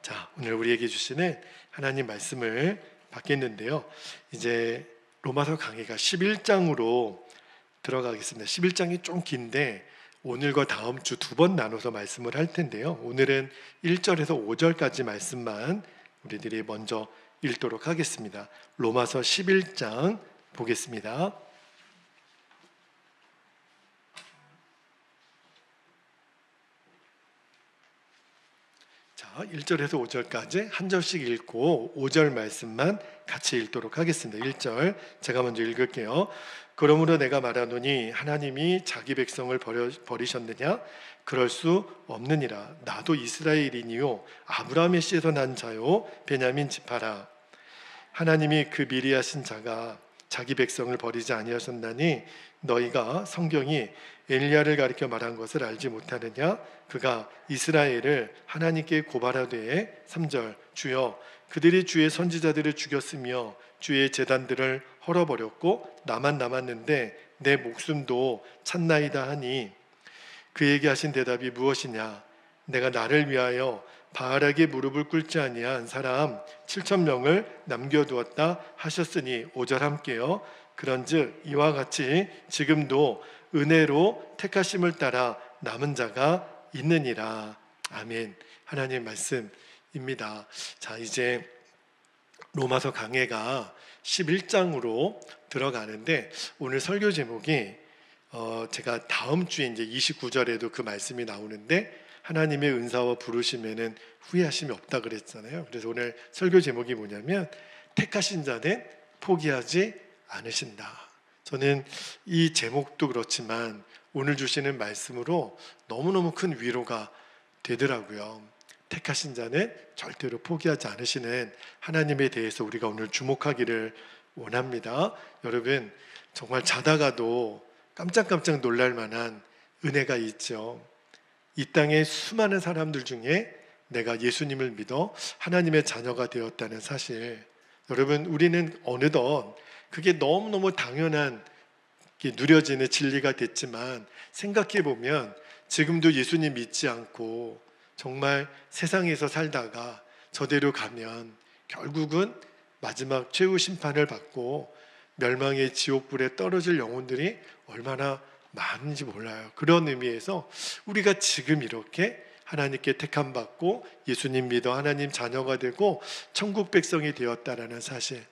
자, 오늘 우리에게 주시는 하나님 말씀을 받겠는데요. 이제 로마서 강의가 11장으로 들어가겠습니다. 11장이 좀 긴데 오늘과 다음 주 두 번 나눠서 말씀을 할 텐데요. 오늘은 1절에서 5절까지 말씀만 우리들이 먼저 읽도록 하겠습니다. 로마서 11장 보겠습니다. 자, 1절에서 5절까지 한 절씩 읽고 5절 말씀만 같이 읽도록 하겠습니다. 1절 제가 먼저 읽을게요. 그러므로 내가 말하노니 하나님이 자기 백성을 버리셨느냐? 그럴 수 없느니라. 나도 이스라엘이니요 아브라함의 씨에서 난 자요 베냐민 지파라. 하나님이 그 미리 하신 자가 자기 백성을 버리지 아니하셨나니 너희가 성경이 엘리야를 가리켜 말한 것을 알지 못하느냐? 그가 이스라엘을 하나님께 고발하되 3절 주여 그들이 주의 선지자들을 죽였으며 주의 제단들을 헐어버렸고 나만 남았는데 내 목숨도 찼나이다 하니 그에게 하신 대답이 무엇이냐? 내가 나를 위하여 바알에게 무릎을 꿇지 아니한 사람 7,000명을 남겨두었다 하셨으니 5절 함께요. 그런즉 이와 같이 지금도 은혜로 택하심을 따라 남은 자가 있느니라. 아멘. 하나님의 말씀입니다. 자, 이제 로마서 강해가 11장으로 들어가는데 오늘 설교 제목이 제가 다음 주에 이제 29절에도 그 말씀이 나오는데 하나님의 은사와 부르심에는 후회하심이 없다 그랬잖아요. 그래서 오늘 설교 제목이 뭐냐면 택하신 자는 포기하지 않으신다. 저는 이 제목도 그렇지만 오늘 주시는 말씀으로 너무너무 큰 위로가 되더라고요. 택하신 자는 절대로 포기하지 않으시는 하나님에 대해서 우리가 오늘 주목하기를 원합니다. 여러분 정말 자다가도 깜짝깜짝 놀랄 만한 은혜가 있죠. 이 땅의 수많은 사람들 중에 내가 예수님을 믿어 하나님의 자녀가 되었다는 사실, 여러분 우리는 어느덧 그게 너무너무 당연한 누려지는 진리가 됐지만 생각해 보면 지금도 예수님 믿지 않고 정말 세상에서 살다가 저대로 가면 결국은 마지막 최후 심판을 받고 멸망의 지옥불에 떨어질 영혼들이 얼마나 많은지 몰라요. 그런 의미에서 우리가 지금 이렇게 하나님께 택함받고 예수님 믿어 하나님 자녀가 되고 천국 백성이 되었다라는 사실,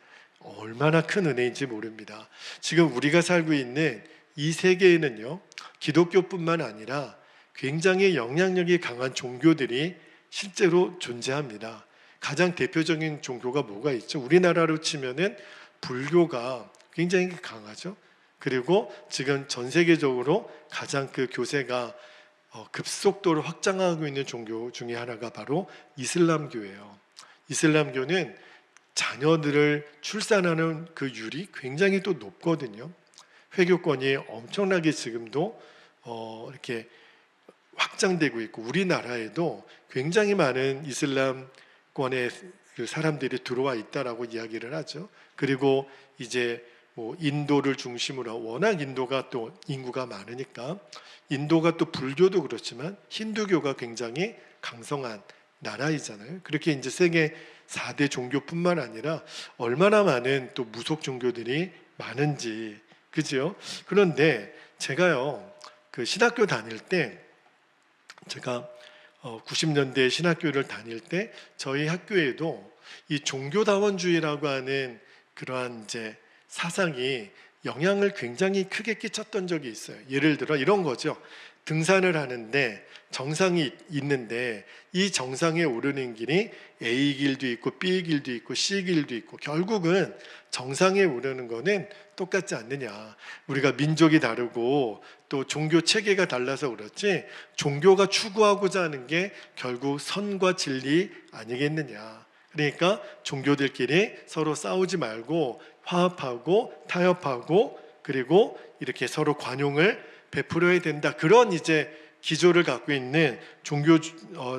얼마나 큰 은혜인지 모릅니다. 지금 우리가 살고 있는 이 세계에는요, 기독교뿐만 아니라 굉장히 영향력이 강한 종교들이 실제로 존재합니다. 가장 대표적인 종교가 뭐가 있죠? 우리나라로 치면은 불교가 굉장히 강하죠. 그리고 지금 전 세계적으로 가장 그 교세가 급속도로 확장하고 있는 종교 중에 하나가 바로 이슬람교예요. 이슬람교는 자녀들을 출산하는 그 율이 굉장히 또 높거든요. 회교권이 엄청나게 지금도 이렇게 확장되고 있고 우리나라에도 굉장히 많은 이슬람권의 그 사람들이 들어와 있다라고 이야기를 하죠. 그리고 이제 뭐 인도를 중심으로 워낙 인도가 또 인구가 많으니까 인도가 또 불교도 그렇지만 힌두교가 굉장히 강성한 나라이잖아요. 그렇게 이제 세계 4대 종교뿐만 아니라 얼마나 많은 또 무속 종교들이 많은지, 그죠? 그런데 제가요 그 신학교 다닐 때, 제가 90년대 신학교를 다닐 때 저희 학교에도 이 종교다원주의라고 하는 그러한 이제 사상이 영향을 굉장히 크게 끼쳤던 적이 있어요. 예를 들어 이런 거죠. 등산을 하는데 정상이 있는데 이 정상에 오르는 길이 A 길도 있고 B 길도 있고 C 길도 있고 결국은 정상에 오르는 거는 똑같지 않느냐. 우리가 민족이 다르고 또 종교 체계가 달라서 그렇지 종교가 추구하고자 하는 게 결국 선과 진리 아니겠느냐. 그러니까 종교들끼리 서로 싸우지 말고 화합하고 타협하고 그리고 이렇게 서로 관용을 베풀어야 된다. 그런 이제 기조를 갖고 있는 종교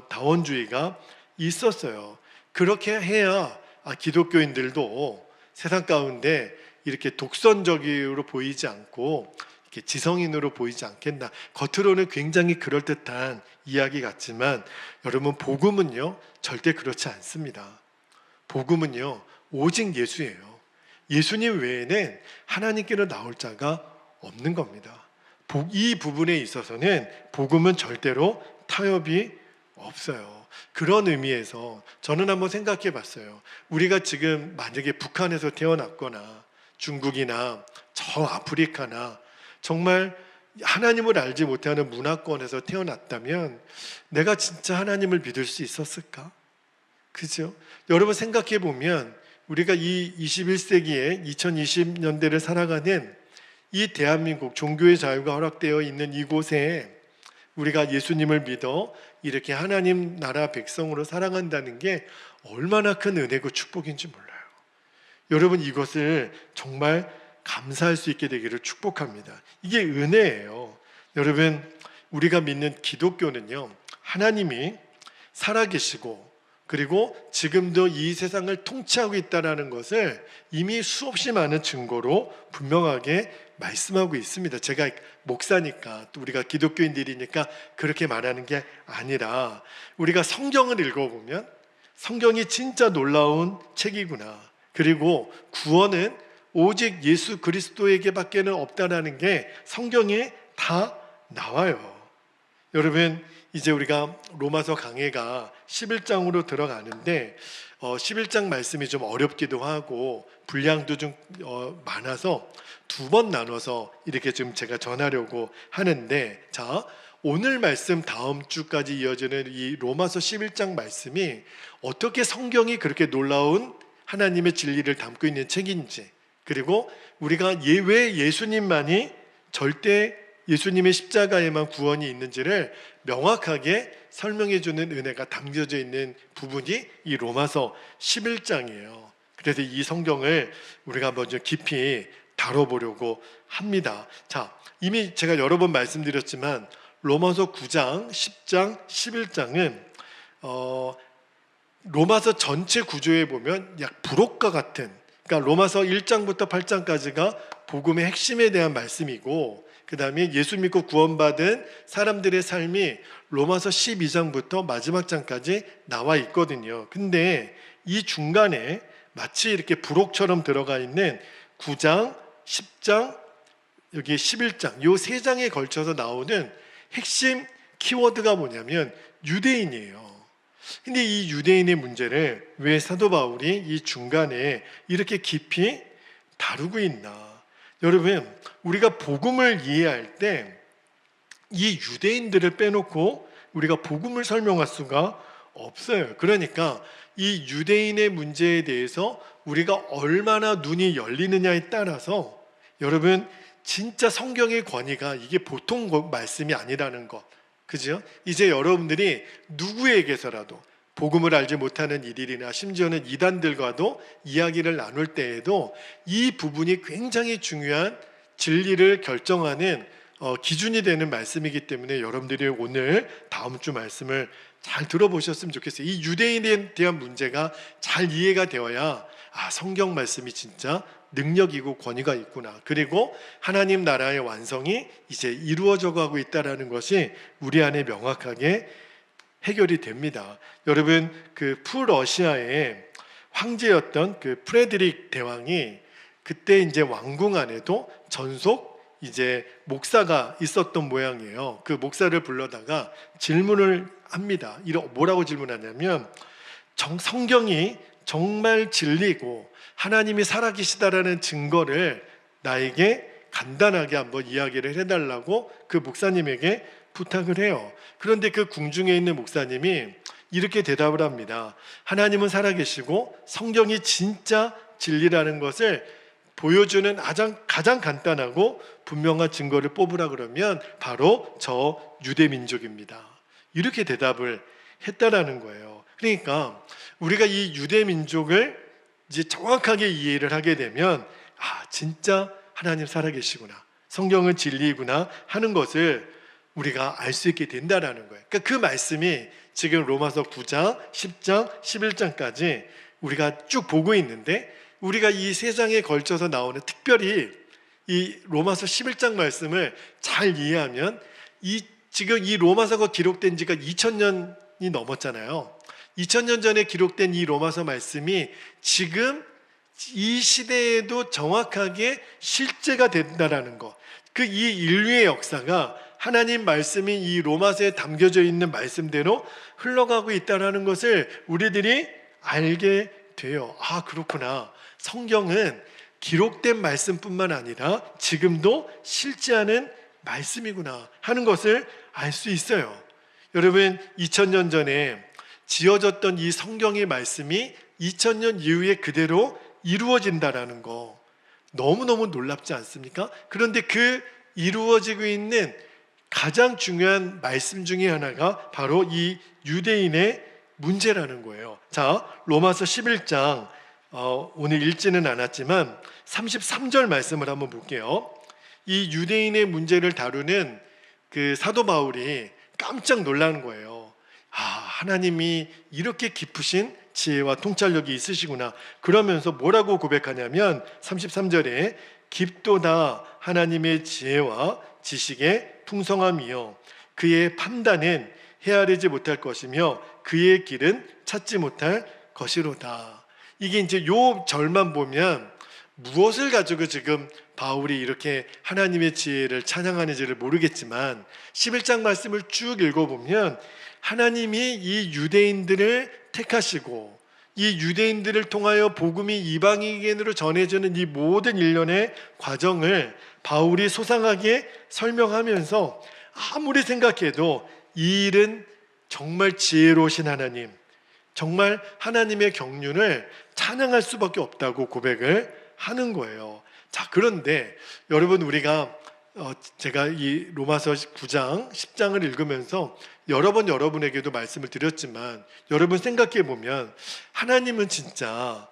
다원주의가 있었어요. 그렇게 해야 기독교인들도 세상 가운데 이렇게 독선적으로 보이지 않고 이렇게 지성인으로 보이지 않겠나. 겉으로는 굉장히 그럴듯한 이야기 같지만 여러분, 복음은요 절대 그렇지 않습니다. 복음은요 오직 예수예요. 예수님 외에는 하나님께로 나올 자가 없는 겁니다. 이 부분에 있어서는 복음은 절대로 타협이 없어요. 그런 의미에서 저는 한번 생각해 봤어요. 우리가 지금 만약에 북한에서 태어났거나 중국이나 저 아프리카나 정말 하나님을 알지 못하는 문화권에서 태어났다면 내가 진짜 하나님을 믿을 수 있었을까? 그죠? 여러분 생각해 보면 우리가 이 21세기에 2020년대를 살아가는 이 대한민국, 종교의 자유가 허락되어 있는 이곳에 우리가 예수님을 믿어 이렇게 하나님 나라 백성으로 살아간다는 게 얼마나 큰 은혜고 축복인지 몰라요. 여러분, 이것을 정말 감사할 수 있게 되기를 축복합니다. 이게 은혜예요. 여러분, 우리가 믿는 기독교는요 하나님이 살아계시고 그리고 지금도 이 세상을 통치하고 있다는 것을 이미 수없이 많은 증거로 분명하게 말씀하고 있습니다. 제가 목사니까 또 우리가 기독교인들이니까 그렇게 말하는 게 아니라 우리가 성경을 읽어보면 성경이 진짜 놀라운 책이구나. 그리고 구원은 오직 예수 그리스도에게밖에는 없다라는 게 성경에 다 나와요. 여러분, 이제 우리가 로마서 강해가 11장으로 들어가는데 11장 말씀이 좀 어렵기도 하고 분량도 좀 많아서 두 번 나눠서 이렇게 좀 제가 전하려고 하는데, 자, 오늘 말씀 다음 주까지 이어지는 이 로마서 11장 말씀이 어떻게 성경이 그렇게 놀라운 하나님의 진리를 담고 있는 책인지, 그리고 우리가 왜 예수님만이 절대 예수님의 십자가에만 구원이 있는지를 명확하게 설명해 주는 은혜가 담겨져 있는 부분이 이 로마서 11장이에요. 그래서 이 성경을 우리가 먼저 깊이 다뤄보려고 합니다. 자, 이미 제가 여러 번 말씀드렸지만 로마서 9장, 10장, 11장은 로마서 전체 구조에 보면 약 부록과 같은, 그러니까 로마서 1장부터 8장까지가 복음의 핵심에 대한 말씀이고, 그 다음에 예수 믿고 구원받은 사람들의 삶이 로마서 12장부터 마지막 장까지 나와 있거든요. 근데 이 중간에 마치 이렇게 부록처럼 들어가 있는 9장, 10장, 여기 11장, 이 세 장에 걸쳐서 나오는 핵심 키워드가 뭐냐면 유대인이에요. 근데 이 유대인의 문제를 왜 사도 바울이 이 중간에 이렇게 깊이 다루고 있나? 여러분, 우리가 복음을 이해할 때 이 유대인들을 빼놓고 우리가 복음을 설명할 수가 없어요. 그러니까 이 유대인의 문제에 대해서 우리가 얼마나 눈이 열리느냐에 따라서 여러분, 진짜 성경의 권위가 이게 보통 말씀이 아니라는 것, 그죠? 이제 여러분들이 누구에게서라도 복음을 알지 못하는 이들이나 심지어는 이단들과도 이야기를 나눌 때에도 이 부분이 굉장히 중요한 진리를 결정하는 기준이 되는 말씀이기 때문에 여러분들이 오늘 다음 주 말씀을 잘 들어보셨으면 좋겠어요. 이 유대인에 대한 문제가 잘 이해가 되어야 성경 말씀이 진짜 능력이고 권위가 있구나, 그리고 하나님 나라의 완성이 이제 이루어져 가고 있다는 것이 우리 안에 명확하게 해결이 됩니다. 여러분, 그 프러시아의 황제였던 그 프레드릭 대왕이 그때 이제 왕궁 안에도 전속 이제 목사가 있었던 모양이에요. 그 목사를 불러다가 질문을 합니다. 뭐라고 질문하냐면, 성경이 정말 진리고 하나님이 살아계시다라는 증거를 나에게 간단하게 한번 이야기를 해달라고 그 목사님에게 부탁을 해요. 그런데 그 궁중에 있는 목사님이 이렇게 대답을 합니다. 하나님은 살아계시고 성경이 진짜 진리라는 것을 보여주는 가장 간단하고 분명한 증거를 뽑으라 그러면 바로 저 유대 민족입니다. 이렇게 대답을 했다라는 거예요. 그러니까 우리가 이 유대 민족을 이제 정확하게 이해를 하게 되면 진짜 하나님 살아계시구나, 성경은 진리구나 하는 것을 우리가 알 수 있게 된다라는 거예요. 그러니까 그 말씀이 지금 로마서 9장, 10장, 11장까지 우리가 쭉 보고 있는데, 우리가 이 세 장에 걸쳐서 나오는 특별히 이 로마서 11장 말씀을 잘 이해하면 지금 이 로마서가 기록된 지가 2000년이 넘었잖아요. 2000년 전에 기록된 이 로마서 말씀이 지금 이 시대에도 정확하게 실제가 된다라는 것. 이 인류의 역사가 하나님 말씀이 이 로마서에 담겨져 있는 말씀대로 흘러가고 있다는 것을 우리들이 알게 돼요. 아, 그렇구나. 성경은 기록된 말씀뿐만 아니라 지금도 실제하는 말씀이구나 하는 것을 알 수 있어요. 여러분, 2000년 전에 지어졌던 이 성경의 말씀이 2000년 이후에 그대로 이루어진다라는 거 너무너무 놀랍지 않습니까? 그런데 그 이루어지고 있는 가장 중요한 말씀 중에 하나가 바로 이 유대인의 문제라는 거예요. 자, 로마서 11장 오늘 읽지는 않았지만 33절 말씀을 한번 볼게요. 이 유대인의 문제를 다루는 그 사도 바울이 깜짝 놀라는 거예요. 아, 하나님이 이렇게 깊으신 지혜와 통찰력이 있으시구나. 그러면서 뭐라고 고백하냐면 33절에 깊도다 하나님의 지혜와 지식의 풍성함이요 그의 판단은 헤아리지 못할 것이며 그의 길은 찾지 못할 것이로다. 이게 이제 요 절만 보면 무엇을 가지고 지금 바울이 이렇게 하나님의 지혜를 찬양하는지를 모르겠지만 11장 말씀을 쭉 읽어보면 하나님이 이 유대인들을 택하시고 이 유대인들을 통하여 복음이 이방인에게로 전해지는 이 모든 일련의 과정을 바울이 소상하게 설명하면서 아무리 생각해도 이 일은 정말 지혜로우신 하나님, 정말 하나님의 경륜을 찬양할 수밖에 없다고 고백을 하는 거예요. 자, 그런데 여러분, 우리가 제가 이 로마서 9장, 10장을 읽으면서 여러 번 여러분에게도 말씀을 드렸지만 여러분 생각해 보면 하나님은 진짜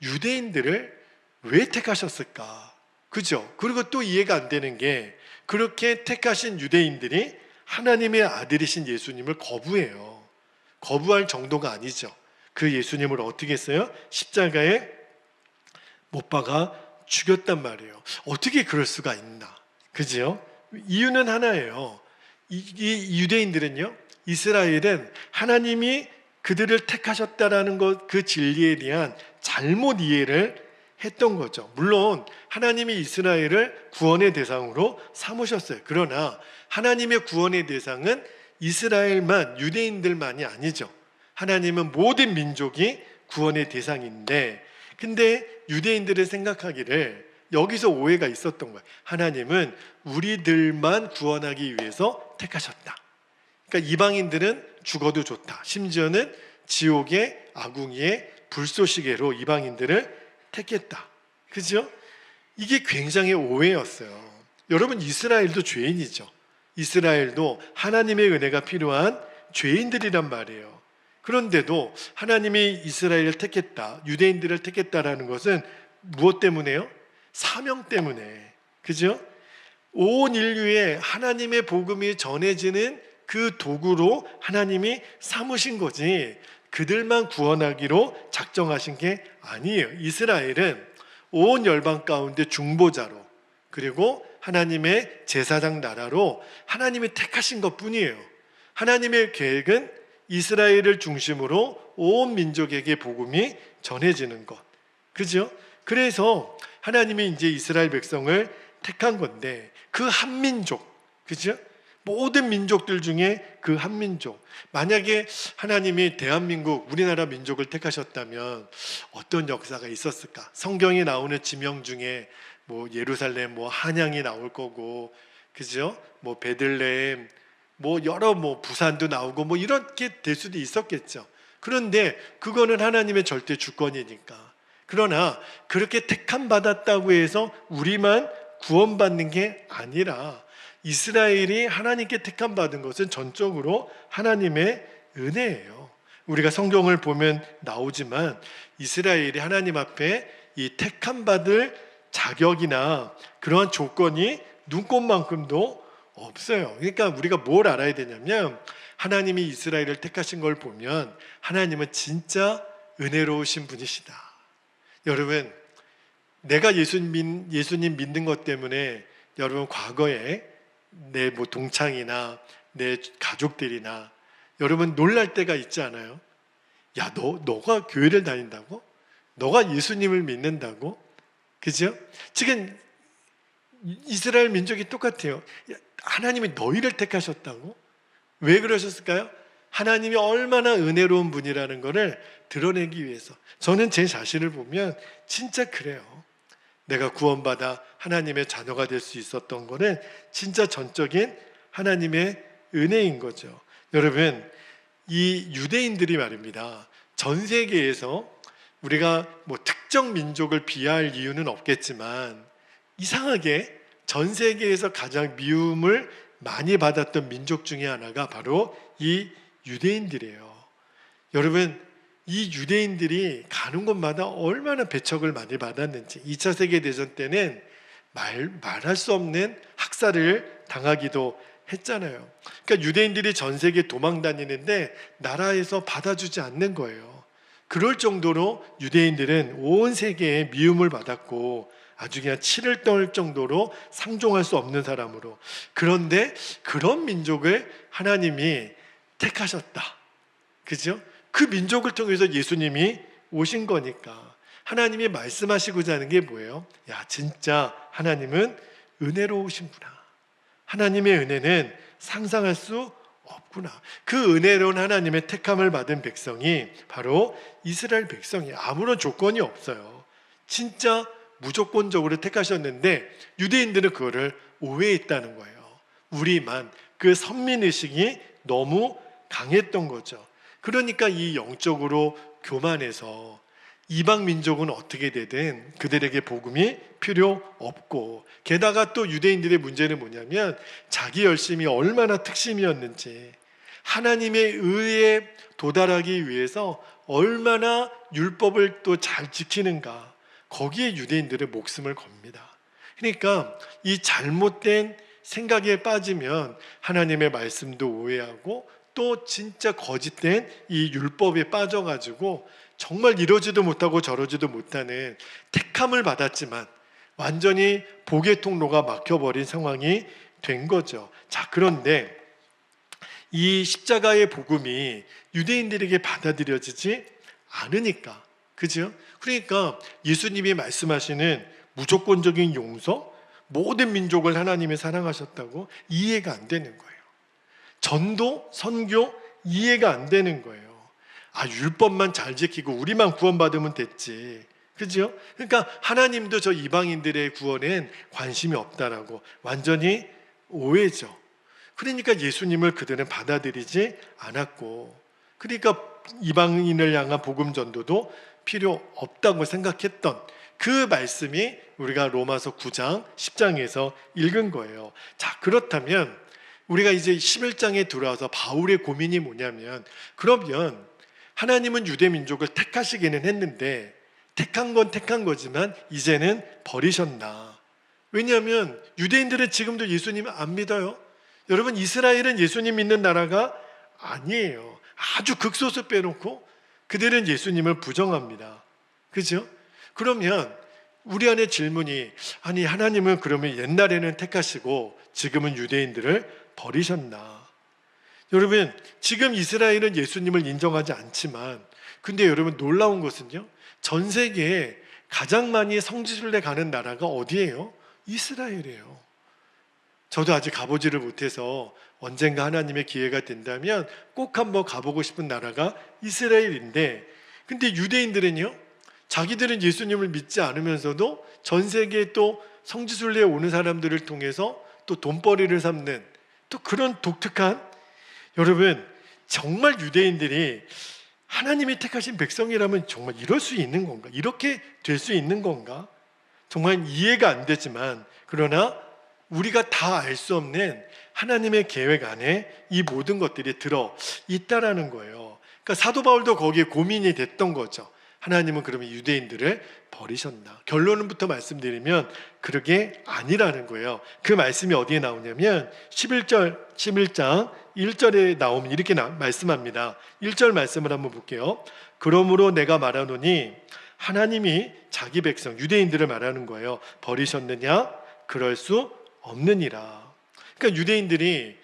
유대인들을 왜 택하셨을까? 그죠? 그리고 또 이해가 안 되는 게 그렇게 택하신 유대인들이 하나님의 아들이신 예수님을 거부해요. 거부할 정도가 아니죠. 그 예수님을 어떻게 했어요? 십자가에 못 박아 죽였단 말이에요. 어떻게 그럴 수가 있나? 그죠? 이유는 하나예요. 이 유대인들은요, 이스라엘은 하나님이 그들을 택하셨다라는 것, 그 진리에 대한 잘못 이해를 했던 거죠. 물론 하나님이 이스라엘을 구원의 대상으로 삼으셨어요. 그러나 하나님의 구원의 대상은 이스라엘만, 유대인들만이 아니죠. 하나님은 모든 민족이 구원의 대상인데, 근데 유대인들은 생각하기를 여기서 오해가 있었던 거예요. 하나님은 우리들만 구원하기 위해서 택하셨다. 그러니까 이방인들은 죽어도 좋다. 심지어는 지옥의 아궁이의 불쏘시개로 이방인들을 택했다. 그죠? 이게 굉장히 오해였어요. 여러분, 이스라엘도 죄인이죠. 이스라엘도 하나님의 은혜가 필요한 죄인들이란 말이에요. 그런데도 하나님이 이스라엘을 택했다, 유대인들을 택했다라는 것은 무엇 때문에요? 사명 때문에. 그죠? 온 인류에 하나님의 복음이 전해지는 그 도구로 하나님이 삼으신 거지 그들만 구원하기로 작정하신 게 아니에요. 이스라엘은 온 열방 가운데 중보자로, 그리고 하나님의 제사장 나라로 하나님이 택하신 것뿐이에요. 하나님의 계획은 이스라엘을 중심으로 온 민족에게 복음이 전해지는 것. 그죠? 그래서 하나님이 이제 이스라엘 백성을 택한 건데 그 한 민족, 그죠? 모든 민족들 중에 그 한 민족. 만약에 하나님이 대한민국, 우리나라 민족을 택하셨다면 어떤 역사가 있었을까? 성경에 나오는 지명 중에 뭐 예루살렘, 뭐 한양이 나올 거고, 그죠? 뭐 베들레헴, 뭐 여러 뭐 부산도 나오고 뭐 이렇게 될 수도 있었겠죠. 그런데 그거는 하나님의 절대 주권이니까. 그러나 그렇게 택함 받았다고 해서 우리만 구원받는 게 아니라 이스라엘이 하나님께 택함 받은 것은 전적으로 하나님의 은혜예요. 우리가 성경을 보면 나오지만 이스라엘이 하나님 앞에 이 택함 받을 자격이나 그러한 조건이 눈꼽만큼도 없어요. 그러니까 우리가 뭘 알아야 되냐면 하나님이 이스라엘을 택하신 걸 보면 하나님은 진짜 은혜로우신 분이시다. 여러분, 내가 예수님 믿는 것 때문에 여러분 과거에 내 동창이나 내 가족들이나 여러분 놀랄 때가 있지 않아요? 야, 너가 교회를 다닌다고? 너가 예수님을 믿는다고? 그죠? 지금 이스라엘 민족이 똑같아요. 하나님이 너희를 택하셨다고? 왜 그러셨을까요? 하나님이 얼마나 은혜로운 분이라는 것을 드러내기 위해서. 저는 제 자신을 보면 진짜 그래요. 내가 구원받아 하나님의 자녀가 될 수 있었던 것은 진짜 전적인 하나님의 은혜인 거죠. 여러분, 이 유대인들이 말입니다. 전 세계에서 우리가 특정 민족을 비하할 이유는 없겠지만 이상하게 전 세계에서 가장 미움을 많이 받았던 민족 중에 하나가 바로 이 유대인들이에요. 여러분, 이 유대인들이 가는 곳마다 얼마나 배척을 많이 받았는지 2차 세계대전 때는 말할 수 없는 학살을 당하기도 했잖아요. 그러니까 유대인들이 전 세계 도망 다니는데 나라에서 받아주지 않는 거예요. 그럴 정도로 유대인들은 온 세계에 미움을 받았고 아주 그냥 치를 떨 정도로 상종할 수 없는 사람으로. 그런데 그런 민족을 하나님이 택하셨다. 그죠? 그 민족을 통해서 예수님이 오신 거니까 하나님이 말씀하시고자 하는 게 뭐예요? 야, 진짜 하나님은 은혜로우신구나. 하나님의 은혜는 상상할 수 없구나. 그 은혜로운 하나님의 택함을 받은 백성이 바로 이스라엘 백성이에요. 아무런 조건이 없어요. 진짜 무조건적으로 택하셨는데 유대인들은 그거를 오해했다는 거예요. 우리만. 그 선민의식이 너무 강했던 거죠. 그러니까 이 영적으로 교만해서 이방 민족은 어떻게 되든 그들에게 복음이 필요 없고, 게다가 또 유대인들의 문제는 뭐냐면 자기 열심이 얼마나 특심이었는지, 하나님의 의에 도달하기 위해서 얼마나 율법을 또 잘 지키는가, 거기에 유대인들의 목숨을 겁니다. 그러니까 이 잘못된 생각에 빠지면 하나님의 말씀도 오해하고 또 진짜 거짓된 이 율법에 빠져가지고 정말 이러지도 못하고 저러지도 못하는 택함을 받았지만 완전히 복의 통로가 막혀버린 상황이 된 거죠. 자, 그런데 이 십자가의 복음이 유대인들에게 받아들여지지 않으니까, 그죠? 그러니까 예수님이 말씀하시는 무조건적인 용서, 모든 민족을 하나님이 사랑하셨다고 이해가 안 되는 거예요. 전도, 선교 이해가 안 되는 거예요. 아, 율법만 잘 지키고 우리만 구원받으면 됐지. 그죠? 그러니까 하나님도 저 이방인들의 구원엔 관심이 없다라고 완전히 오해죠. 그러니까 예수님을 그들은 받아들이지 않았고, 그러니까 이방인을 향한 복음 전도도 필요 없다고 생각했던 그 말씀이 우리가 로마서 9장 10장에서 읽은 거예요. 자, 그렇다면 우리가 이제 11장에 들어와서 바울의 고민이 뭐냐면, 그러면 하나님은 유대 민족을 택하시기는 했는데 택한 건 택한 거지만 이제는 버리셨나? 왜냐하면 유대인들은 지금도 예수님을 안 믿어요. 여러분, 이스라엘은 예수님 믿는 나라가 아니에요. 아주 극소수 빼놓고 그들은 예수님을 부정합니다. 그죠? 그러면 우리 안에 질문이, 아니 하나님은 그러면 옛날에는 택하시고 지금은 유대인들을 버리셨나? 여러분, 지금 이스라엘은 예수님을 인정하지 않지만, 근데 여러분 놀라운 것은요, 전 세계에 가장 많이 성지순례 가는 나라가 어디예요? 이스라엘이에요. 저도 아직 가보지를 못해서 언젠가 하나님의 기회가 된다면 꼭 한번 가보고 싶은 나라가 이스라엘인데, 근데 유대인들은요, 자기들은 예수님을 믿지 않으면서도 전 세계에 또 성지순례에 오는 사람들을 통해서 또 돈벌이를 삼는 또 그런 독특한, 여러분 정말 유대인들이 하나님이 택하신 백성이라면 정말 이럴 수 있는 건가? 이렇게 될 수 있는 건가? 정말 이해가 안 되지만, 그러나 우리가 다 알 수 없는 하나님의 계획 안에 이 모든 것들이 들어 있다라는 거예요. 그러니까 사도 바울도 거기에 고민이 됐던 거죠. 하나님은 그러면 유대인들을 버리셨나? 결론부터 말씀드리면 그러게 아니라는 거예요. 그 말씀이 어디에 나오냐면 11장 1절에 나오면 이렇게 말씀합니다. 1절 말씀을 한번 볼게요. 그러므로 내가 말하노니 하나님이 자기 백성 유대인들을 말하는 거예요. 버리셨느냐? 그럴 수 없느니라. 그러니까 유대인들이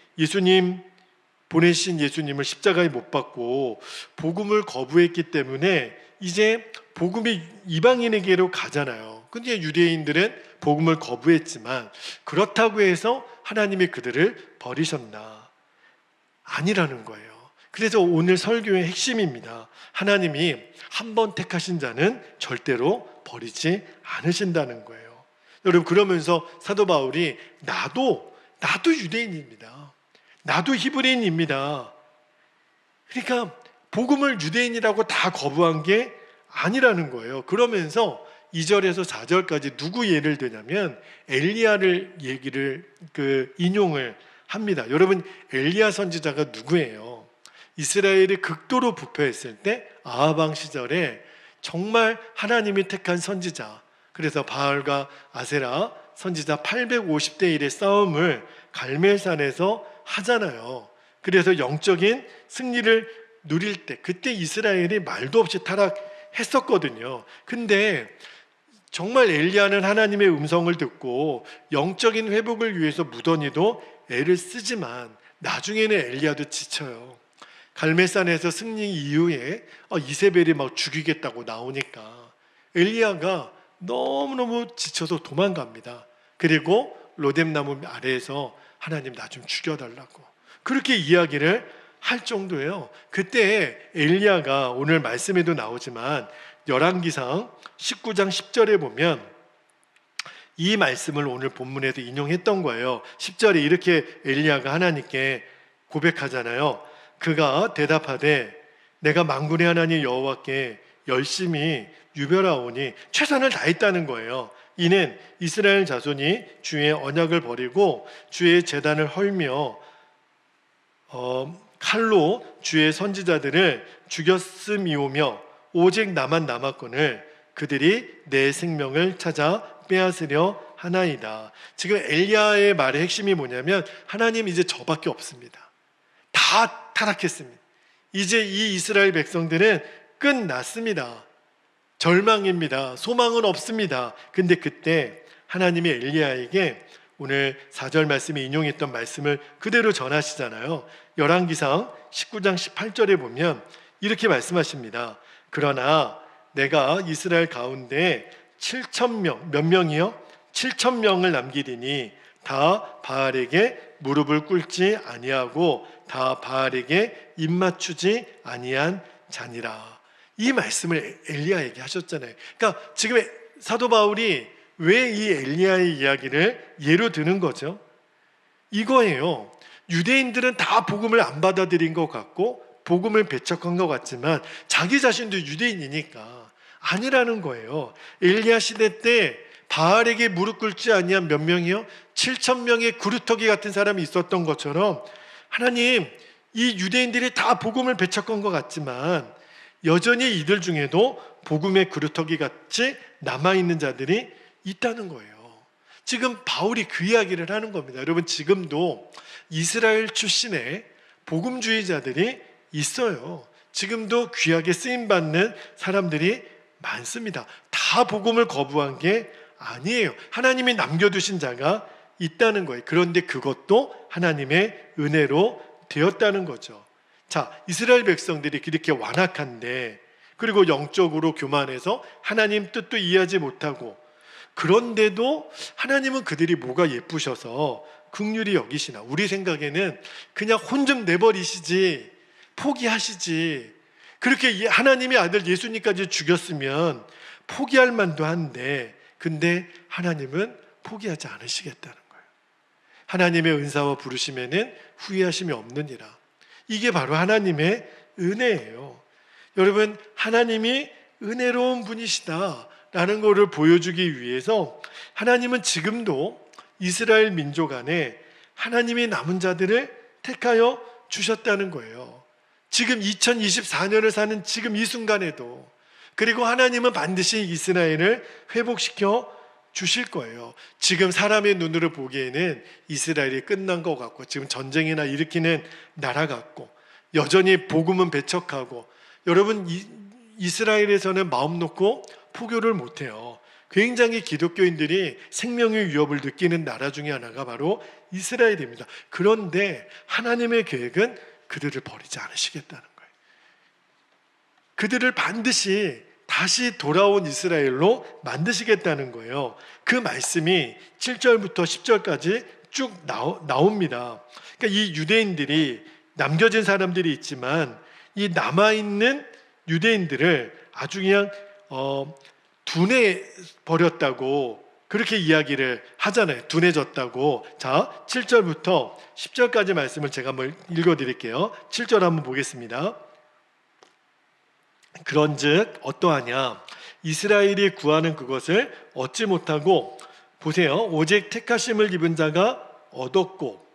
보내신 예수님을 십자가에 못 박고 복음을 거부했기 때문에 이제 복음이 이방인에게로 가잖아요. 근데 유대인들은 복음을 거부했지만 그렇다고 해서 하나님이 그들을 버리셨나? 아니라는 거예요. 그래서 오늘 설교의 핵심입니다. 하나님이 한 번 택하신 자는 절대로 버리지 않으신다는 거예요. 여러분, 그러면서 사도 바울이 나도 유대인입니다. 나도 히브리인입니다. 그러니까 복음을 유대인이라고 다 거부한 게 아니라는 거예요. 그러면서 2절에서 4절까지 누구 예를 드냐면 엘리야를 인용을 합니다. 여러분, 엘리야 선지자가 누구예요? 이스라엘이 극도로 부패했을 때 아합 왕 시절에 정말 하나님이 택한 선지자. 그래서 바알과 아세라 선지자 850대 1의 싸움을 갈멜산에서 하잖아요. 그래서 영적인 승리를 누릴 때 그때 이스라엘이 말도 없이 타락했었거든요. 근데 정말 엘리야는 하나님의 음성을 듣고 영적인 회복을 위해서 무던히도 애를 쓰지만 나중에는 엘리야도 지쳐요. 갈멜산에서 승리 이후에 이세벨이 막 죽이겠다고 나오니까 엘리야가 너무너무 지쳐서 도망갑니다. 그리고 로뎀나무 아래에서 하나님 나 좀 죽여달라고 그렇게 이야기를 할 정도예요. 그때 엘리야가 오늘 말씀에도 나오지만 열왕기상 19장 10절에 보면 이 말씀을 오늘 본문에도 인용했던 거예요. 10절에 이렇게 엘리야가 하나님께 고백하잖아요. 그가 대답하되 내가 만군의 하나님 여호와께 열심히 유별하오니 최선을 다했다는 거예요. 이는 이스라엘 자손이 주의 언약을 버리고 주의 제단을 헐며 칼로 주의 선지자들을 죽였음이오며 오직 나만 남았거늘 그들이 내 생명을 찾아 빼앗으려 하나이다. 지금 엘리야의 말의 핵심이 뭐냐면 하나님 이제 저밖에 없습니다. 다 타락했습니다. 이제 이 이스라엘 백성들은 끝났습니다. 절망입니다. 소망은 없습니다. 근데 그때 하나님이 엘리야에게 오늘 4절 말씀에 인용했던 말씀을 그대로 전하시잖아요. 열왕기상 19장 18절에 보면 이렇게 말씀하십니다. 그러나 내가 이스라엘 가운데 7,000명, 몇 명이요? 7,000명을 남기리니 다 바알에게 무릎을 꿇지 아니하고 다 바알에게 입맞추지 아니한 자니라. 이 말씀을 엘리야에게 하셨잖아요. 그러니까 지금 사도 바울이 왜 이 엘리야의 이야기를 예로 드는 거죠? 이거예요. 유대인들은 다 복음을 안 받아들인 것 같고 복음을 배척한 것 같지만 자기 자신도 유대인이니까 아니라는 거예요. 엘리야 시대 때 바알에게 무릎 꿇지 아니한 몇 명이요? 7,000명의 구루터기 같은 사람이 있었던 것처럼 하나님, 이 유대인들이 다 복음을 배척한 것 같지만 여전히 이들 중에도 복음의 구루터기 같이 남아있는 자들이 있다는 거예요. 지금 바울이 그 이야기를 하는 겁니다. 여러분, 지금도 이스라엘 출신의 복음주의자들이 있어요. 지금도 귀하게 쓰임받는 사람들이 많습니다. 다 복음을 거부한 게 아니에요. 하나님이 남겨두신 자가 있다는 거예요. 그런데 그것도 하나님의 은혜로 되었다는 거죠. 자, 이스라엘 백성들이 그렇게 완악한데 그리고 영적으로 교만해서 하나님 뜻도 이해하지 못하고 그런데도 하나님은 그들이 뭐가 예쁘셔서 긍휼히 여기시나. 우리 생각에는 그냥 혼 좀 내버리시지, 포기하시지. 그렇게 하나님의 아들 예수님까지 죽였으면 포기할 만도 한데 근데 하나님은 포기하지 않으시겠다는 거예요. 하나님의 은사와 부르심에는 후회하심이 없느니라. 이게 바로 하나님의 은혜예요. 여러분, 하나님이 은혜로운 분이시다라는 것을 보여주기 위해서 하나님은 지금도 이스라엘 민족 안에 하나님의 남은 자들을 택하여 주셨다는 거예요. 지금 2024년을 사는 지금 이 순간에도. 그리고 하나님은 반드시 이스라엘을 회복시켜 주실 거예요. 지금 사람의 눈으로 보기에는 이스라엘이 끝난 것 같고 지금 전쟁이나 일으키는 나라 같고 여전히 복음은 배척하고 여러분, 이스라엘에서는 마음 놓고 포교를 못해요. 굉장히 기독교인들이 생명의 위협을 느끼는 나라 중에 하나가 바로 이스라엘입니다. 그런데 하나님의 계획은 그들을 버리지 않으시겠다는 거예요. 그들을 반드시 다시 돌아온 이스라엘로 만드시겠다는 거예요. 그 말씀이 7절부터 10절까지 쭉 나옵니다. 그러니까 이 유대인들이, 남겨진 사람들이 있지만 이 남아있는 유대인들을 아주 그냥 둔해 버렸다고 그렇게 이야기를 하잖아요. 둔해졌다고. 자, 7절부터 10절까지 말씀을 제가 한번 읽어드릴게요. 7절 한번 보겠습니다. 그런즉 어떠하냐? 이스라엘이 구하는 그것을 얻지 못하고, 보세요, 오직 택하심을 입은 자가 얻었고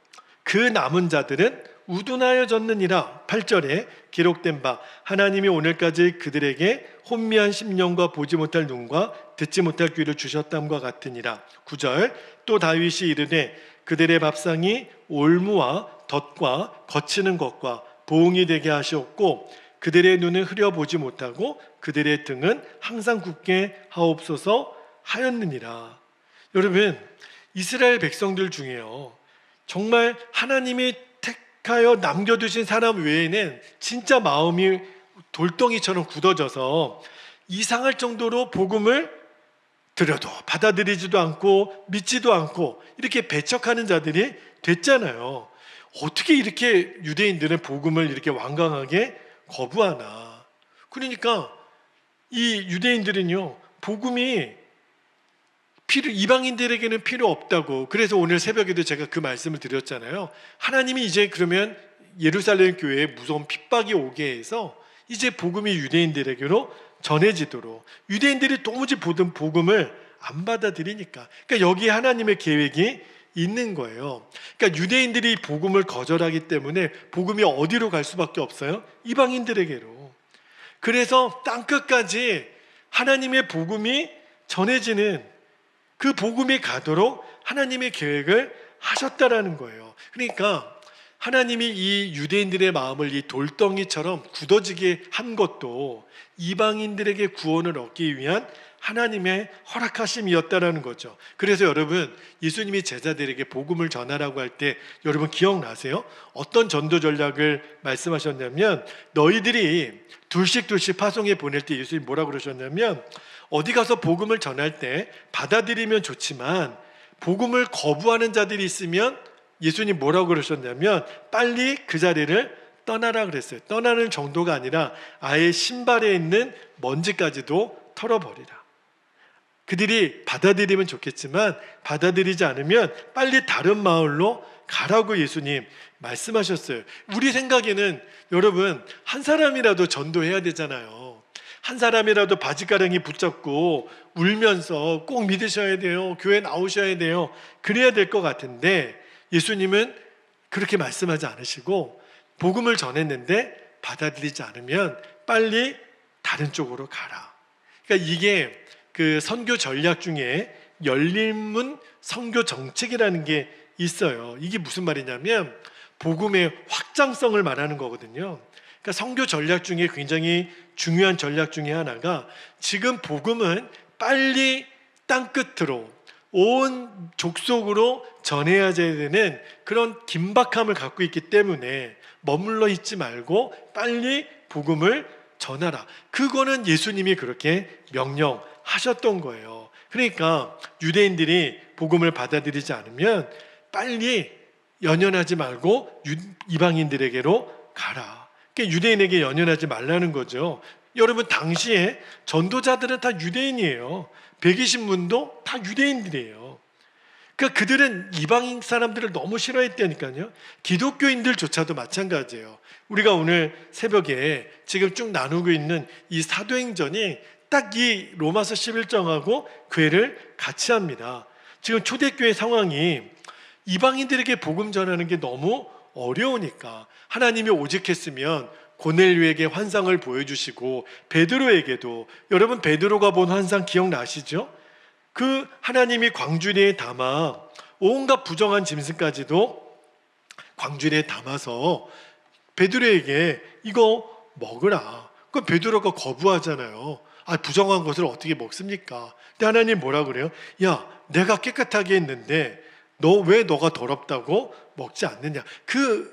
그 남은 자들은 우둔하여졌느니라. 8절에 기록된 바 하나님이 오늘까지 그들에게 혼미한 심령과 보지 못할 눈과 듣지 못할 귀를 주셨담과 같으니라. 9절 또 다윗이 이르되 그들의 밥상이 올무와 덫과 거치는 것과 보응이 되게 하시었고 그들의 눈을 흐려보지 못하고 그들의 등은 항상 굳게 하옵소서 하였느니라. 여러분, 이스라엘 백성들 중에요, 정말 하나님이 택하여 남겨두신 사람 외에는 진짜 마음이 돌덩이처럼 굳어져서 이상할 정도로 복음을 들여도 받아들이지도 않고 믿지도 않고 이렇게 배척하는 자들이 됐잖아요. 어떻게 이렇게 유대인들은 복음을 이렇게 완강하게 거부하나? 그러니까 이 유대인들은요, 복음이 이방인들에게는 필요 없다고. 그래서 오늘 새벽에도 제가 그 말씀을 드렸잖아요. 하나님이 이제 그러면 예루살렘 교회에 무서운 핍박이 오게 해서 이제 복음이 유대인들에게로 전해지도록, 유대인들이 도무지 보던 복음을 안 받아들이니까, 그러니까 여기에 하나님의 계획이 있는 거예요. 그러니까 유대인들이 복음을 거절하기 때문에 복음이 어디로 갈 수밖에 없어요? 이방인들에게로. 그래서 땅끝까지 하나님의 복음이 전해지는 그 복음이 가도록 하나님의 계획을 하셨다라는 거예요. 그러니까 하나님이 이 유대인들의 마음을 이 돌덩이처럼 굳어지게 한 것도 이방인들에게 구원을 얻기 위한 하나님의 허락하심이었다라는 거죠. 그래서 여러분, 예수님이 제자들에게 복음을 전하라고 할 때 여러분 기억나세요? 어떤 전도 전략을 말씀하셨냐면, 너희들이 둘씩 파송해 보낼 때 예수님이 뭐라고 그러셨냐면, 어디 가서 복음을 전할 때 받아들이면 좋지만 복음을 거부하는 자들이 있으면 예수님 뭐라고 그러셨냐면 빨리 그 자리를 떠나라 그랬어요. 떠나는 정도가 아니라 아예 신발에 있는 먼지까지도 털어버리라. 그들이 받아들이면 좋겠지만 받아들이지 않으면 빨리 다른 마을로 가라고 예수님 말씀하셨어요. 우리 생각에는 여러분, 한 사람이라도 전도해야 되잖아요. 한 사람이라도 바지가랑이 붙잡고 울면서 꼭 믿으셔야 돼요, 교회 나오셔야 돼요, 그래야 될 것 같은데 예수님은 그렇게 말씀하지 않으시고 복음을 전했는데 받아들이지 않으면 빨리 다른 쪽으로 가라. 그러니까 이게 그 선교 전략 중에 열린문 선교 정책이라는 게 있어요. 이게 무슨 말이냐면 복음의 확장성을 말하는 거거든요. 그러니까 선교 전략 중에 굉장히 중요한 전략 중에 하나가 지금 복음은 빨리 땅끝으로 온 족속으로 전해야 되는 그런 긴박함을 갖고 있기 때문에 머물러 있지 말고 빨리 복음을 전하라. 그거는 예수님이 그렇게 명령하셨던 거예요. 그러니까 유대인들이 복음을 받아들이지 않으면 빨리 연연하지 말고 이방인들에게로 가라. 그러니까 유대인에게 연연하지 말라는 거죠. 여러분, 당시에 전도자들은 다 유대인이에요. 120문도 다 유대인들이에요. 그러니까 그들은 이방인 사람들을 너무 싫어했다니까요. 기독교인들조차도 마찬가지예요. 우리가 오늘 새벽에 지금 쭉 나누고 있는 이 사도행전이 딱 이 로마서 11장하고 궤를 같이 합니다. 지금 초대교회 상황이 이방인들에게 복음 전하는 게 너무 어려우니까 하나님이 오직했으면 고넬료에게 환상을 보여주시고 베드로에게도, 여러분 베드로가 본 환상 기억나시죠? 그 하나님이 광주리에 담아 온갖 부정한 짐승까지도 광주리에 담아서 베드로에게 이거 먹으라. 그 베드로가 거부하잖아요. 부정한 것을 어떻게 먹습니까? 근데 하나님 뭐라 그래요? 야, 내가 깨끗하게 했는데 너가 더럽다고 먹지 않느냐? 그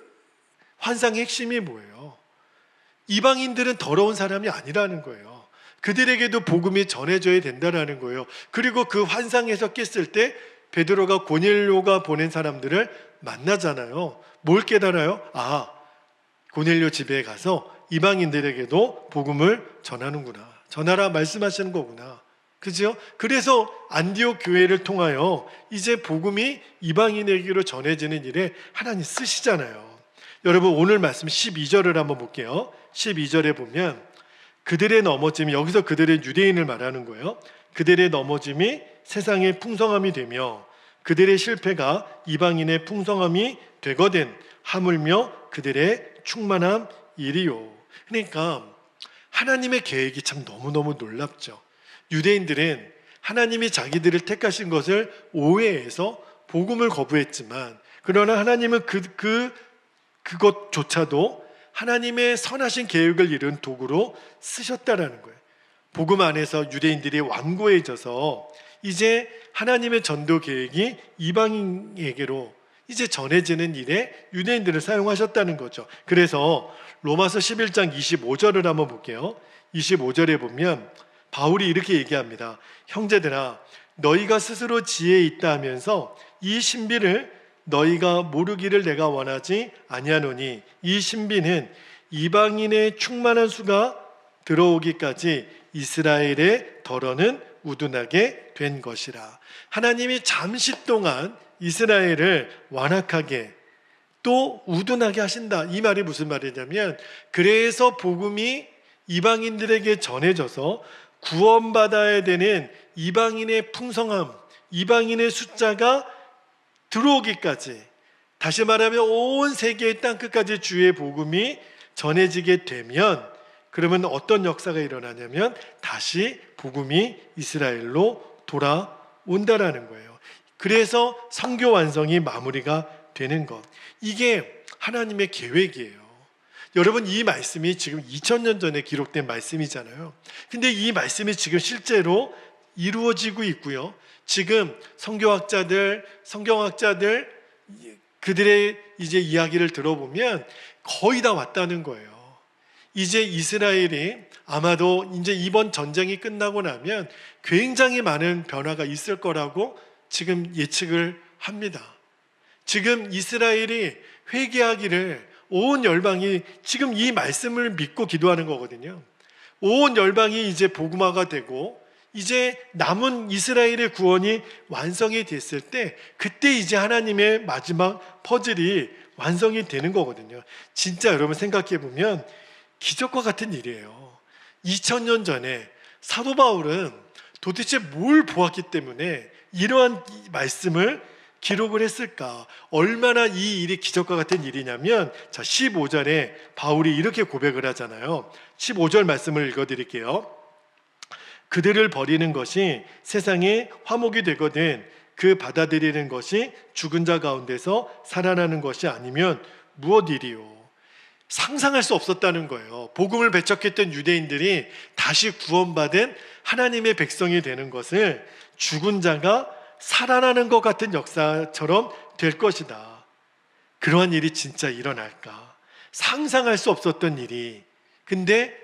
환상의 핵심이 뭐예요? 이방인들은 더러운 사람이 아니라는 거예요. 그들에게도 복음이 전해져야 된다는 거예요. 그리고 그 환상에서 깼을 때 베드로가 고넬료가 보낸 사람들을 만나잖아요. 뭘 깨달아요? 고넬료 집에 가서 이방인들에게도 복음을 전하는구나. 전하라 말씀하시는 거구나. 그죠? 그래서 안디옥 교회를 통하여 이제 복음이 이방인에게로 전해지는 일에 하나님 쓰시잖아요. 여러분 오늘 말씀 12절을 한번 볼게요. 12절에 보면 그들의 넘어짐이, 여기서 그들의 유대인을 말하는 거예요. 그들의 넘어짐이 세상의 풍성함이 되며 그들의 실패가 이방인의 풍성함이 되거든 하물며 그들의 충만함 이리요. 그러니까 하나님의 계획이 참 너무너무 놀랍죠. 유대인들은 하나님이 자기들을 택하신 것을 오해해서 복음을 거부했지만, 그러나 하나님은 그것조차도 하나님의 선하신 계획을 이룬 도구로 쓰셨다라는 거예요. 복음 안에서 유대인들이 완고해져서 이제 하나님의 전도 계획이 이방인에게로 이제 전해지는 일에 유대인들을 사용하셨다는 거죠. 그래서 로마서 11장 25절을 한번 볼게요. 25절에 보면 바울이 이렇게 얘기합니다. 형제들아, 너희가 스스로 지혜에 있다 하면서 이 신비를 너희가 모르기를 내가 원하지 아니하노니 이 신비는 이방인의 충만한 수가 들어오기까지 이스라엘의 덜어는 우둔하게 된 것이라. 하나님이 잠시 동안 이스라엘을 완악하게 또 우둔하게 하신다. 이 말이 무슨 말이냐면, 그래서 복음이 이방인들에게 전해져서 구원받아야 되는 이방인의 풍성함, 이방인의 숫자가 들어오기까지, 다시 말하면 온 세계의 땅끝까지 주의 복음이 전해지게 되면, 그러면 어떤 역사가 일어나냐면 다시 복음이 이스라엘로 돌아온다라는 거예요. 그래서 선교 완성이 마무리가 되는 것, 이게 하나님의 계획이에요. 여러분, 이 말씀이 지금 2000년 전에 기록된 말씀이잖아요. 근데 이 말씀이 지금 실제로 이루어지고 있고요. 지금 선교학자들, 성경학자들 그들의 이제 이야기를 들어보면 거의 다 왔다는 거예요. 이제 이스라엘이 아마도 이제 이번 전쟁이 끝나고 나면 굉장히 많은 변화가 있을 거라고 지금 예측을 합니다. 지금 이스라엘이 회개하기를 온 열방이 지금 이 말씀을 믿고 기도하는 거거든요. 온 열방이 이제 복음화가 되고 이제 남은 이스라엘의 구원이 완성이 됐을 때, 그때 이제 하나님의 마지막 퍼즐이 완성이 되는 거거든요. 진짜 여러분 생각해 보면 기적과 같은 일이에요. 2000년 전에 사도 바울은 도대체 뭘 보았기 때문에 이러한 말씀을 기록을 했을까? 얼마나 이 일이 기적과 같은 일이냐면, 자, 15절에 바울이 이렇게 고백을 하잖아요. 15절 말씀을 읽어드릴게요. 그들을 버리는 것이 세상에 화목이 되거든 그 받아들이는 것이 죽은 자 가운데서 살아나는 것이 아니면 무엇이리요? 상상할 수 없었다는 거예요. 복음을 배척했던 유대인들이 다시 구원받은 하나님의 백성이 되는 것을 죽은 자가 살아나는 것 같은 역사처럼 될 것이다. 그러한 일이 진짜 일어날까? 상상할 수 없었던 일이. 근데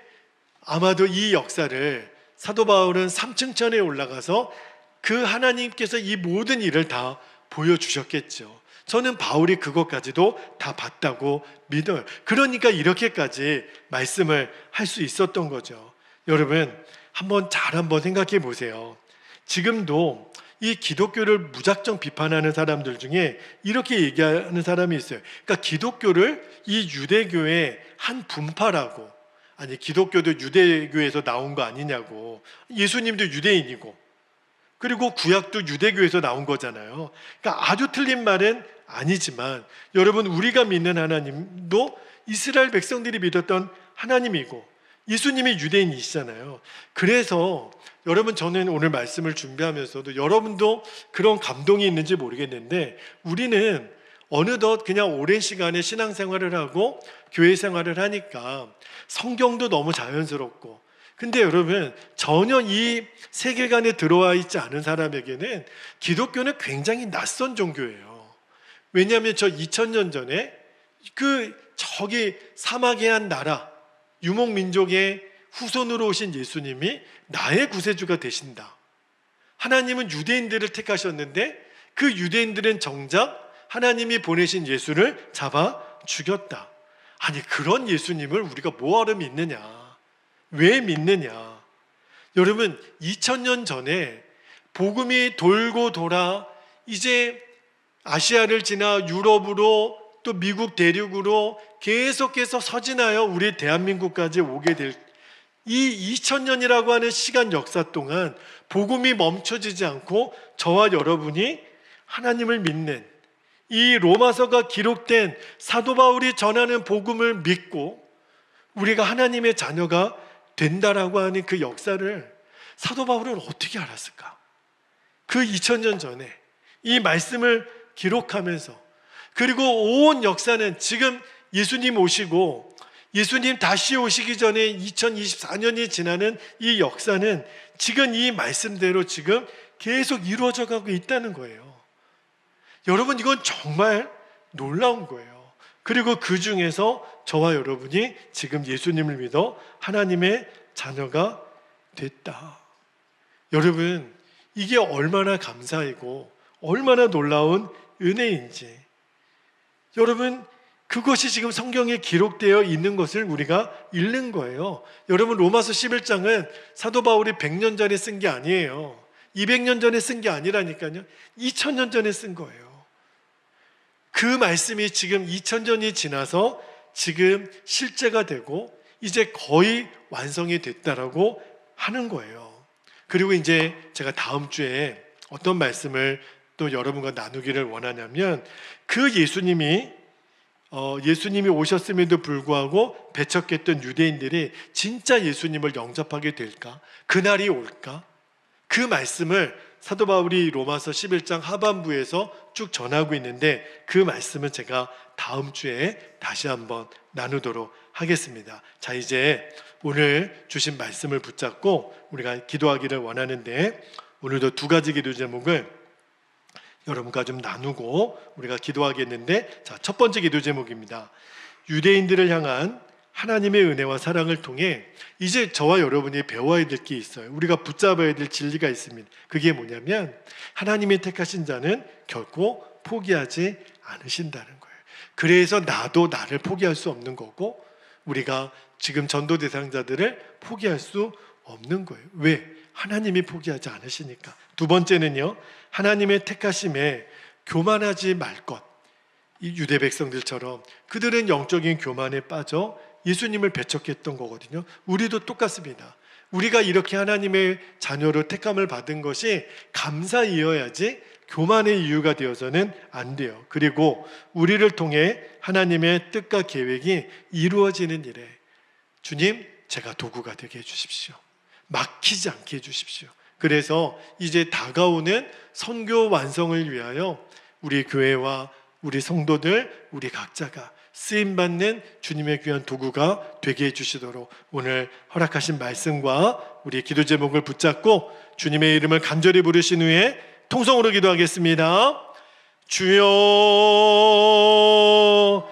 아마도 이 역사를 사도 바울은 3층천에 올라가서 그 하나님께서 이 모든 일을 다 보여주셨겠죠. 저는 바울이 그것까지도 다 봤다고 믿어요. 그러니까 이렇게까지 말씀을 할 수 있었던 거죠. 여러분, 한번 생각해 보세요. 지금도 이 기독교를 무작정 비판하는 사람들 중에 이렇게 얘기하는 사람이 있어요. 그러니까 기독교를 이 유대교의 한 분파라고, 아니 기독교도 유대교에서 나온 거 아니냐고, 예수님도 유대인이고 그리고 구약도 유대교에서 나온 거잖아요. 그러니까 아주 틀린 말은 아니지만, 여러분, 우리가 믿는 하나님도 이스라엘 백성들이 믿었던 하나님이고 예수님이 유대인이시잖아요. 그래서 여러분, 저는 오늘 말씀을 준비하면서도 여러분도 그런 감동이 있는지 모르겠는데, 우리는 어느덧 그냥 오랜 시간에 신앙생활을 하고 교회 생활을 하니까 성경도 너무 자연스럽고, 근데 여러분, 전혀 이 세계관에 들어와 있지 않은 사람에게는 기독교는 굉장히 낯선 종교예요. 왜냐하면 저 2000년 전에 저기 사막의 한 나라 유목민족의 후손으로 오신 예수님이 나의 구세주가 되신다. 하나님은 유대인들을 택하셨는데 그 유대인들은 정작 하나님이 보내신 예수를 잡아 죽였다. 아니, 그런 예수님을 우리가 뭐하러 믿느냐? 왜 믿느냐? 여러분, 2000년 전에 복음이 돌고 돌아 이제 아시아를 지나 유럽으로 또 미국 대륙으로 계속해서 서진하여 우리 대한민국까지 오게 될 이 2000년이라고 하는 시간 역사 동안 복음이 멈춰지지 않고 저와 여러분이 하나님을 믿는 이 로마서가 기록된 사도 바울이 전하는 복음을 믿고 우리가 하나님의 자녀가 된다라고 하는 그 역사를 사도 바울은 어떻게 알았을까? 그 2000년 전에 이 말씀을 기록하면서, 그리고 온 역사는 지금 예수님 오시고 예수님 다시 오시기 전에 2024년이 지나는 이 역사는 지금 이 말씀대로 지금 계속 이루어져 가고 있다는 거예요. 여러분, 이건 정말 놀라운 거예요. 그리고 그 중에서 저와 여러분이 지금 예수님을 믿어 하나님의 자녀가 됐다. 여러분, 이게 얼마나 감사이고 얼마나 놀라운 은혜인지, 여러분, 그것이 지금 성경에 기록되어 있는 것을 우리가 읽는 거예요. 여러분, 로마서 11장은 사도 바울이 100년 전에 쓴 게 아니에요. 200년 전에 쓴 게 아니라니까요. 2000년 전에 쓴 거예요. 그 말씀이 지금 2000년이 지나서 지금 실제가 되고 이제 거의 완성이 됐다라고 하는 거예요. 그리고 이제 제가 다음 주에 어떤 말씀을 또 여러분과 나누기를 원하냐면, 그 예수님이 오셨음에도 불구하고 배척했던 유대인들이 진짜 예수님을 영접하게 될까? 그날이 올까? 그 말씀을 사도 바울이 로마서 11장 하반부에서 쭉 전하고 있는데, 그 말씀은 제가 다음 주에 다시 한번 나누도록 하겠습니다. 자, 이제 오늘 주신 말씀을 붙잡고 우리가 기도하기를 원하는데, 오늘도 두 가지 기도 제목을 여러분과 좀 나누고 우리가 기도하겠는데, 자, 첫 번째 기도 제목입니다. 유대인들을 향한 하나님의 은혜와 사랑을 통해 이제 저와 여러분이 배워야 될 게 있어요. 우리가 붙잡아야 될 진리가 있습니다. 그게 뭐냐면, 하나님이 택하신 자는 결코 포기하지 않으신다는 거예요. 그래서 나도 나를 포기할 수 없는 거고, 우리가 지금 전도 대상자들을 포기할 수 없는 거예요. 왜? 하나님이 포기하지 않으시니까. 두 번째는요, 하나님의 택하심에 교만하지 말 것. 이 유대 백성들처럼 그들은 영적인 교만에 빠져 예수님을 배척했던 거거든요. 우리도 똑같습니다. 우리가 이렇게 하나님의 자녀로 택함을 받은 것이 감사이어야지 교만의 이유가 되어서는 안 돼요. 그리고 우리를 통해 하나님의 뜻과 계획이 이루어지는 일에 주님, 제가 도구가 되게 해주십시오. 막히지 않게 해주십시오. 그래서 이제 다가오는 선교 완성을 위하여 우리 교회와 우리 성도들, 우리 각자가 쓰임받는 주님의 귀한 도구가 되게 해주시도록 오늘 허락하신 말씀과 우리 기도 제목을 붙잡고 주님의 이름을 간절히 부르신 후에 통성으로 기도하겠습니다. 주여